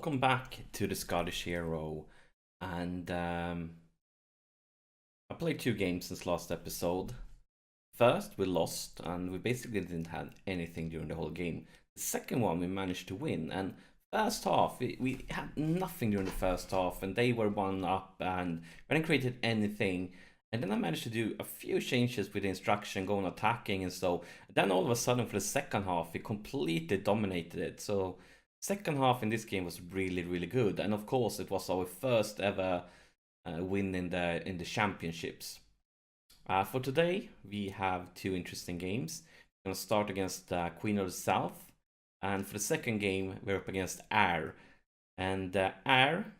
Welcome back to the Scottish Hero. And I played 2 games since last episode. First, we lost, and we basically didn't have anything during the whole game. The second one, we managed to win, and first half, we had nothing during the first half, and they were 1 up, and we hadn't created anything. And then I managed to do a few changes with the instruction, going attacking and so. Then all of a sudden, for the second half, we completely dominated it. So second half in this game was really, really good, and of course, it was our first ever win in the championships. For today, we have 2 interesting games. We're gonna start against Queen of the South, and for the second game, we're up against Air. And Air,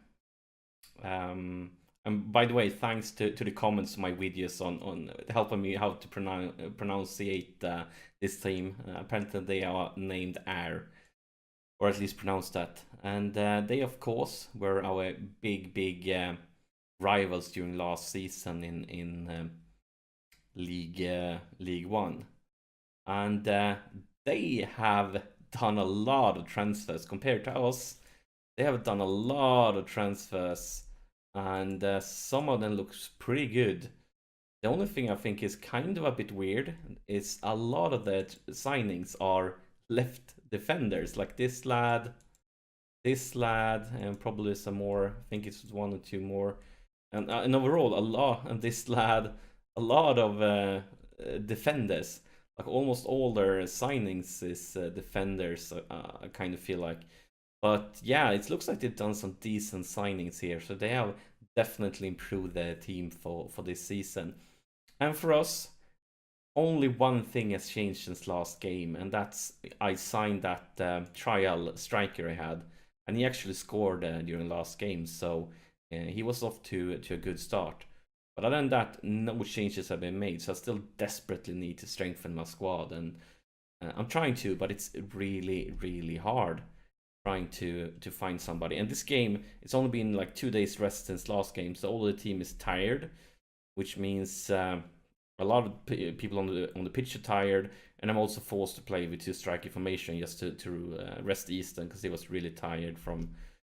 and by the way, thanks to the comments to my videos on helping me how to pronunciate this team. Apparently, they are named Air, or at least pronounce that. And they, of course, were our big rivals during last season in League One, and they have done a lot of transfers compared to us. They have done a lot of transfers, and some of them looks pretty good. The only thing I think is kind of a bit weird is a lot of the signings are left defenders, like this lad, and probably some more. I think it's 1 or 2 more, and overall a lot. And this lad, a lot of defenders. Like almost all their signings is defenders. I kind of feel like, but yeah, it looks like they've done some decent signings here. So they have definitely improved their team for this season. And for us, only one thing has changed since last game, and that's I signed that trial striker I had, and he actually scored during last game, so he was off to a good start. But other than that, no changes have been made, so I still desperately need to strengthen my squad, and I'm trying to, but it's really hard trying to find somebody. And this game, it's only been like 2 days rest since last game, so all the team is tired, which means a lot of people on the pitch are tired, and I'm also forced to play with 2 striker formation just to rest Easton because he was really tired from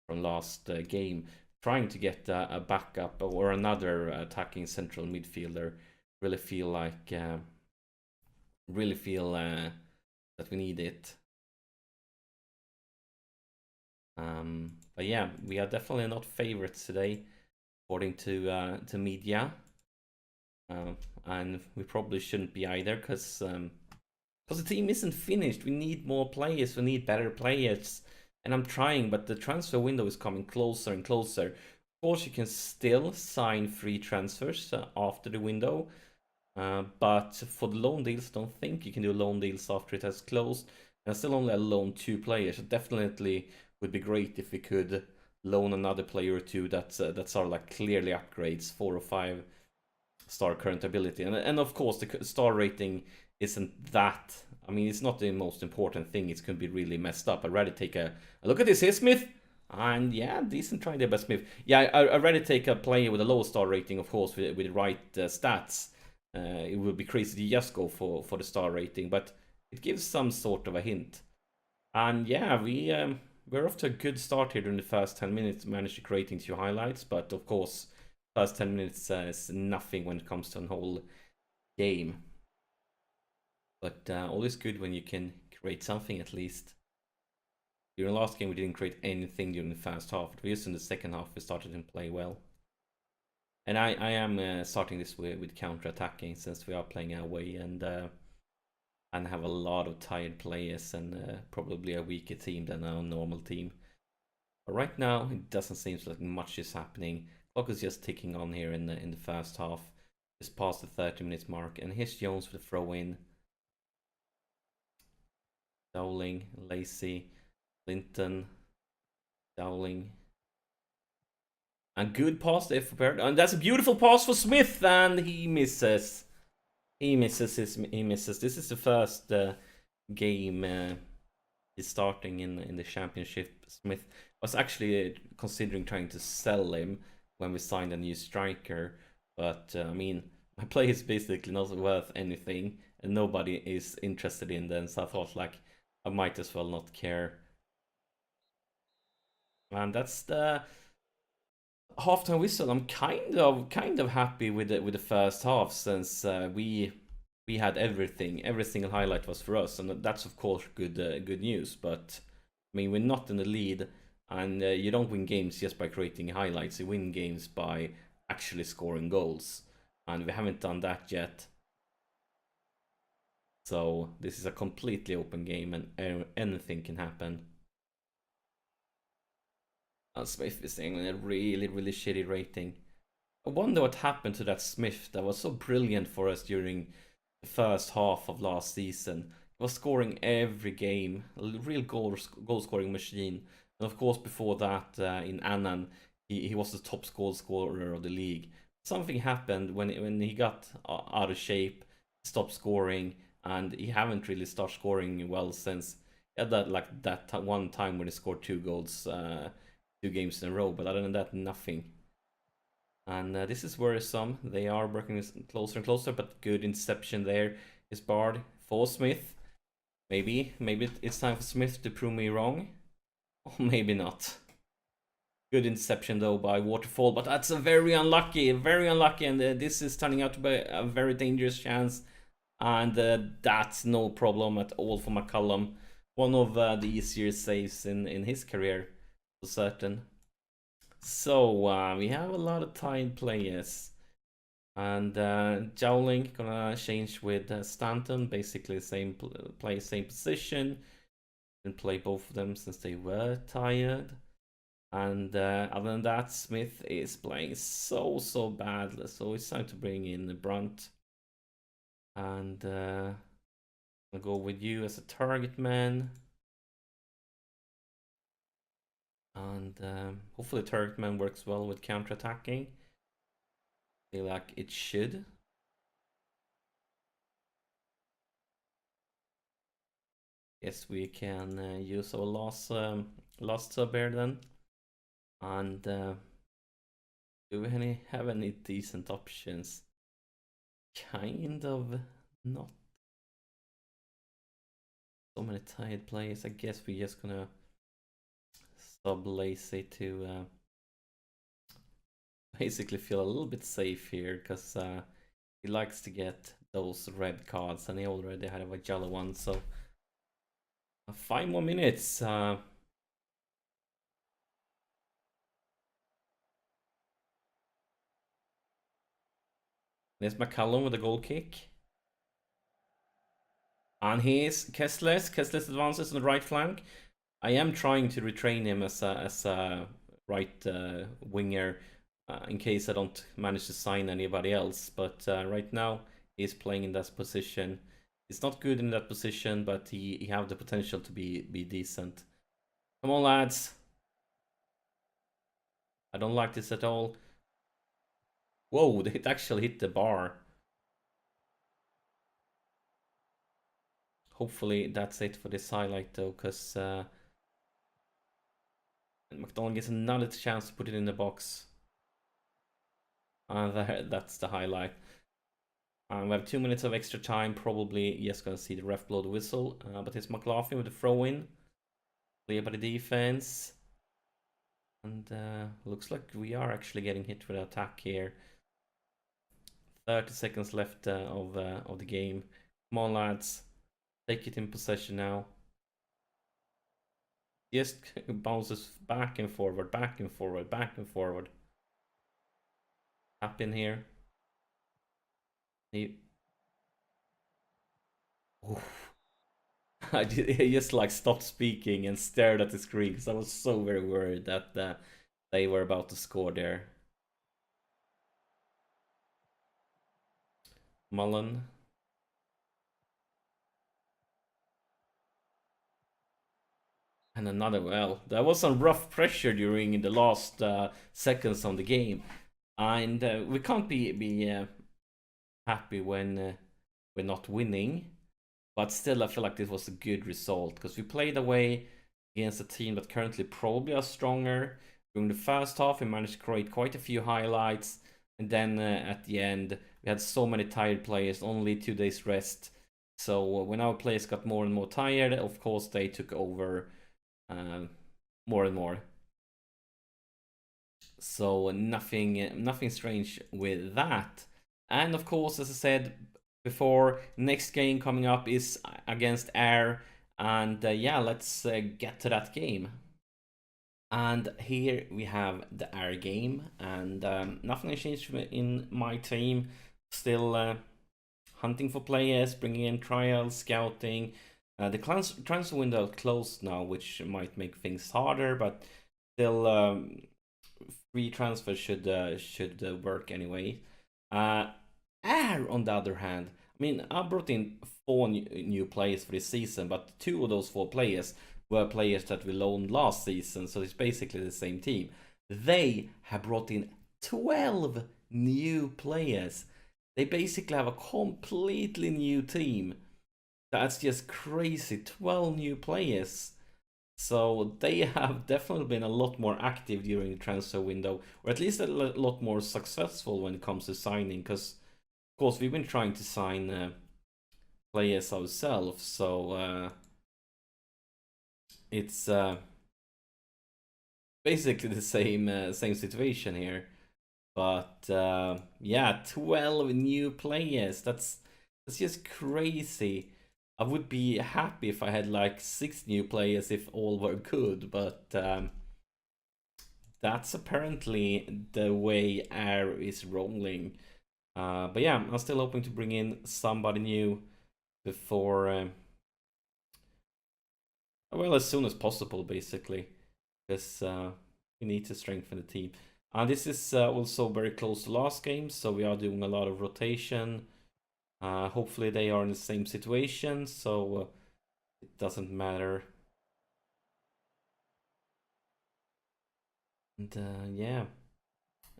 last game. Trying to get a backup or another attacking central midfielder. Really feel like that we need it. But yeah, we are definitely not favorites today, according to media. And we probably shouldn't be either, because the team isn't finished. We need more players. We need better players, and I'm trying, but the transfer window is coming closer and closer. Of course, you can still sign free transfers after the window, but for the loan deals, I don't think you can do loan deals after it has closed. And I still only loan 2 players. It definitely would be great if we could loan another player or 2 that's are like clearly upgrades, 4 or 5 star current ability. And of course, the star rating isn't that. I mean, it's not the most important thing. It's going to be really messed up. I'd rather take a look at this here, Smith. And yeah, decent try there by Smith. Yeah, I'd rather take a player with a low star rating, of course, with the right stats. It would be crazy to just go for the star rating, but it gives some sort of a hint. And yeah, we're off to a good start here during the first 10 minutes. Managed to creating 2 highlights, but of course, first 10 minutes is nothing when it comes to a whole game. But always good when you can create something at least. During the last game, we didn't create anything during the first half. But just in the second half, we started to play well. And I am starting this with counter-attacking, since we are playing our way, and have a lot of tired players, and probably a weaker team than our normal team. But right now, it doesn't seem like much is happening. Clock is just ticking on here in the first half. Just past the 30-minute mark, and here's Jones with a throw-in. Dowling, Lacey, Linton, Dowling. And good pass there for Barrett. And that's a beautiful pass for Smith, and he misses. He misses. This is the first game he's starting in the championship. Smith was actually considering trying to sell him when we signed a new striker, but I mean, my play is basically not worth anything, and nobody is interested in them. So I thought, like, I might as well not care. And that's the halftime whistle. I'm kind of happy with the first half, since we had everything. Every single highlight was for us, and that's of course good news. But I mean, we're not in the lead, and you don't win games just by creating highlights. You win games by actually scoring goals, and we haven't done that yet. So this is a completely open game, and anything can happen. Smith is saying a really shitty rating. I wonder what happened to that Smith that was so brilliant for us during the first half of last season. He was scoring every game, a real goal scoring machine. And of course, before that, in Annan, he was the top goal scorer of the league. Something happened when he got out of shape, stopped scoring, and he haven't really started scoring well since. He had that one time when he scored 2 goals, 2 games in a row. But other than that, nothing. And this is worrisome. They are working closer and closer, but good interception there is barred for Smith. Maybe it's time for Smith to prove me wrong. Or maybe not. Good interception though by Waterfall, but that's a very unlucky, and this is turning out to be a very dangerous chance. And that's no problem at all for McCullum. One of the easier saves in his career, for certain. So we have a lot of tied players, and Jowling gonna change with Stanton, basically same play, same position, and play both of them since they were tired. And other than that, Smith is playing so badly, so it's time to bring in the Brunt. And I'll go with you as a target man. And hopefully target man works well with counter-attacking. Feel like it should. Yes, we can use our last sub here then. And do we have any decent options? Kind of not. So many tired players. I guess we're just gonna sub Lacy to basically feel a little bit safe here, because he likes to get those red cards, and he already had a yellow one. So 5 more minutes. There's McCallum with a goal kick. And here's Kessler's. Kessler's advances on the right flank. I am trying to retrain him as a right winger in case I don't manage to sign anybody else. But right now he's playing in that position. He's not good in that position, but he have the potential to be decent. Come on, lads. I don't like this at all. Whoa, it actually hit the bar. Hopefully that's it for this highlight though, because McDonald gets another chance to put it in the box. And that's the highlight. We have 2 minutes of extra time, probably just gonna see the ref blow the whistle. But it's McLaughlin with the throw-in. Clear by the defense. And looks like we are actually getting hit with an attack here. 30 seconds left of the game. Come on, lads. Take it in possession now. Just bounces back and forward, back and forward, back and forward. Tap in here. He... I just like stopped speaking and stared at the screen because I was so very worried that they were about to score there. Mullen. And another, well, there was some rough pressure during the last seconds of the game. And we can't be happy when we're not winning. But still, I feel like this was a good result, because we played away against a team that currently probably are stronger. During the first half, we managed to create quite a few highlights. And then at the end, we had so many tired players, only 2 days rest. So when our players got more and more tired, of course, they took over more and more. So nothing strange with that. And of course, as I said before, next game coming up is against Air, and yeah, let's get to that game. And here we have the Air game, and nothing has changed in my team. Still hunting for players, bringing in trials, scouting. The transfer window closed now, which might make things harder, but still free transfer should work anyway. Air, on the other hand, I mean, I brought in 4 new players for this season, but 2 of those 4 players were players that we loaned last season, so it's basically the same team. They have brought in 12 new players. They basically have a completely new team. That's just crazy. 12 new players. So they have definitely been a lot more active during the transfer window, or at least a lot more successful when it comes to signing, because of course we've been trying to sign players ourselves, so it's basically the same situation here. But yeah, 12 new players. That's just crazy. I would be happy if I had like 6 new players if all were good, but that's apparently the way Air is rolling. But yeah, I'm still hoping to bring in somebody new before, well, as soon as possible, basically, because we need to strengthen the team. And this is also very close to last game, so we are doing a lot of rotation. Hopefully they are in the same situation, so it doesn't matter. And yeah,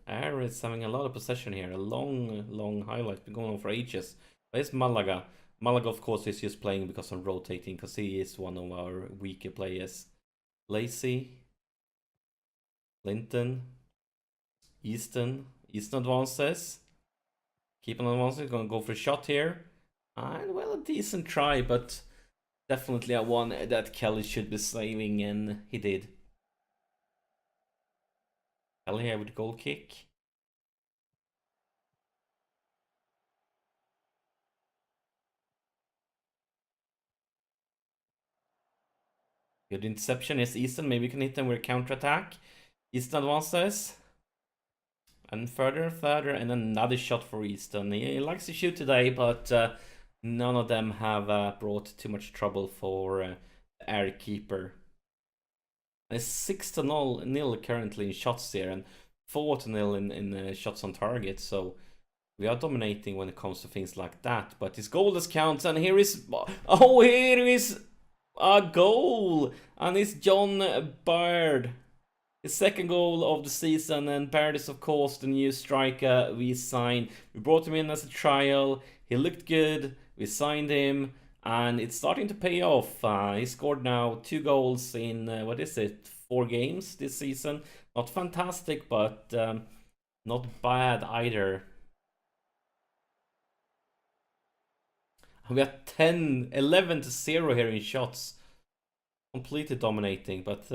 Air is having a lot of possession here. A long highlight, been going on for ages. Where's Malaga? Malaga, of course, is just playing because I'm rotating, because he is one of our weaker players. Lacey, Linton, Easton advances. Keep on advancing, gonna go for a shot here. And well, a decent try, but definitely a one that Kelly should be saving, and he did. Kelly here with goal kick. Good interception is Easton. Maybe we can hit them with a counter attack. Easton advances. And further, and another shot for Easton. He likes to shoot today, but none of them have brought too much trouble for the Air keeper. It's 6-0 currently in shots here, and 4-0 in shots on target. So we are dominating when it comes to things like that. But his goal does count, and here is here is a goal, and it's John Baird. His second goal of the season, and Baird is of course the new striker we signed. We brought him in as a trial. He looked good. We signed him, and it's starting to pay off. He scored now 2 goals in what is it, 4 games this season. Not fantastic, but not bad either. We are 11-0 here in shots. Completely dominating, but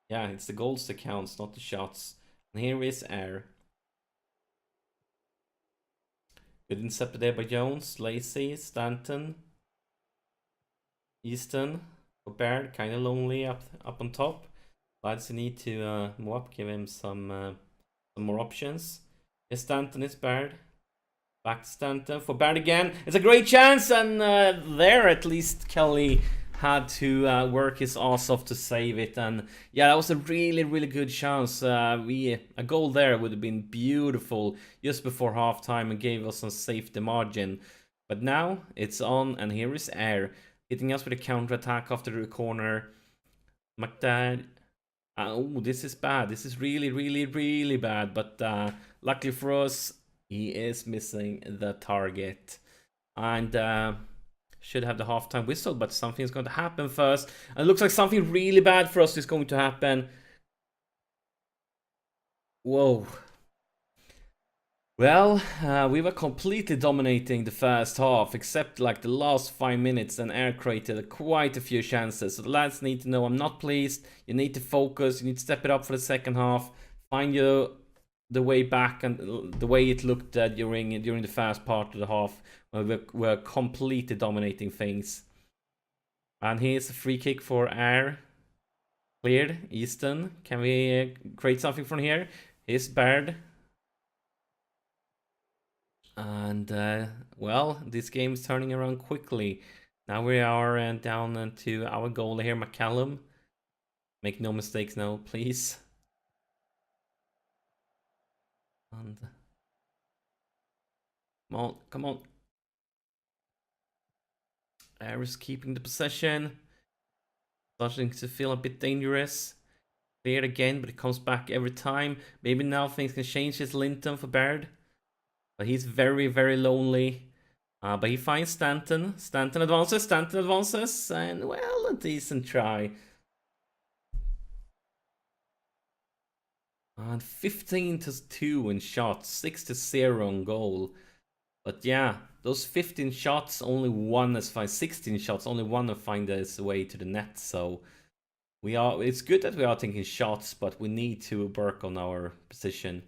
yeah, it's the goals that counts, not the shots. And here is Air. Good intercept there by Jones, Lacey, Stanton, Easton, Baird, kind of lonely up on top. Lads, you need to move up, give him some more options. Yes, Stanton is Baird. Back to Stanton for Baird again. It's a great chance, and there at least Kelly had to work his ass off to save it. And yeah, that was a really good chance. A goal there would have been beautiful just before halftime and gave us some safety margin. But now it's on, and here is Air hitting us with a counter attack after the corner. McDad. Oh, this is bad. This is really bad. But luckily for us, he is missing the target. And should have the halftime whistle, but something's going to happen first. And it looks like something really bad for us is going to happen. Whoa. Well, we were completely dominating the first half, except like the last 5 minutes, and Air created quite a few chances. So the lads need to know I'm not pleased. You need to focus. You need to step it up for the second half. Find the way back and the way it looked during the first part of the half, where we were completely dominating things. And here's a free kick for Air. Cleared. Easton. Can we create something from here? Here's Baird. And well, this game is turning around quickly. Now we are down to our goal here, McCallum. Make no mistakes now, please. And come on. Air is keeping the possession. Starting to feel a bit dangerous. Cleared again, but it comes back every time. Maybe now things can change. It's Linton for Baird. But he's very, very lonely. But he finds Stanton. Stanton advances. And, well, a decent try. And 15-2 in shots. 6-0 on goal. But yeah, those 15 shots, only one has found 16 shots. Only one have found his way to the net. So it's good that we are taking shots, but we need to work on our position.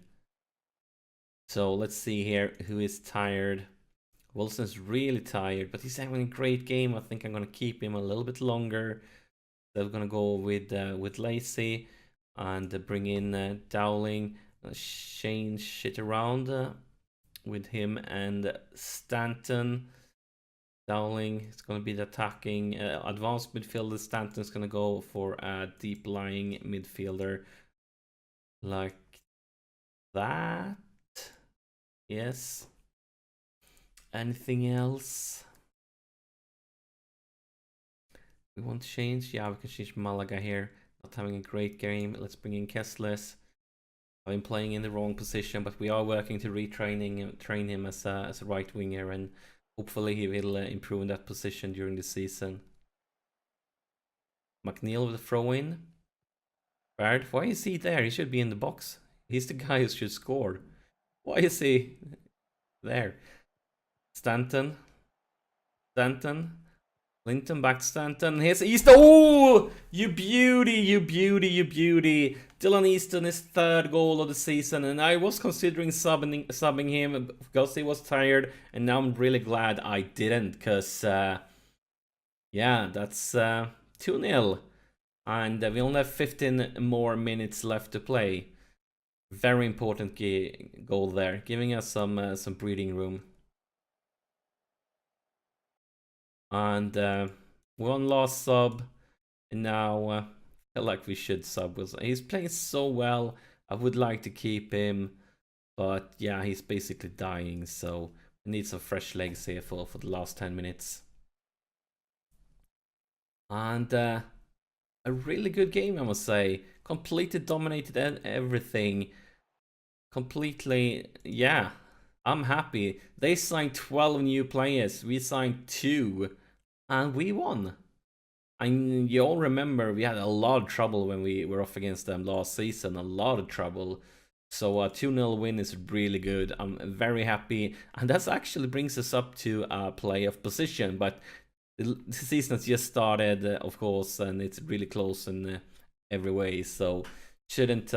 So let's see here who is tired. Wilson's really tired, but he's having a great game. I think I'm going to keep him a little bit longer. So I'm going to go with Lacey and bring in Dowling. Change shit around with him and Stanton. Dowling is going to be the attacking advanced midfielder. Stanton's going to go for a deep lying midfielder like that. Yes. Anything else we want to change? Yeah, we can change Malaga here. Not having a great game. Let's bring in Kessles. I've been playing in the wrong position, but we are working to train him as a right winger, and hopefully he will improve in that position during the season. McNeil with a throw in. Baird, why is he there? He should be in the box. He's the guy who should score. Why is he there? Stanton. Linton back to Stanton. Here's Easton. Oh, you beauty. Dylan Easton, his third goal of the season, and I was considering subbing him because he was tired, and now I'm really glad I didn't, because yeah, that's 2-0, and we only have 15 more minutes left to play. Very important goal there, giving us some breathing room. And one last sub, and now I feel like we should sub. He's playing so well. I would like to keep him, but yeah, he's basically dying, so we need some fresh legs here for the last 10 minutes. And a really good game, I must say. Completely dominated everything. Completely, yeah. I'm happy. They signed 12 new players. We signed 2. And we won. And you all remember we had a lot of trouble when we were off against them last season. A lot of trouble. So a 2-0 win is really good. I'm very happy. And that actually brings us up to a playoff position. But the season has just started, of course. And it's really close in every way. So shouldn't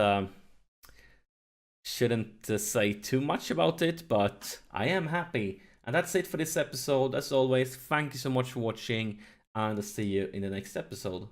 say too much about it, but I am happy. And that's it for this episode. As always, thank you so much for watching, and I'll see you in the next episode.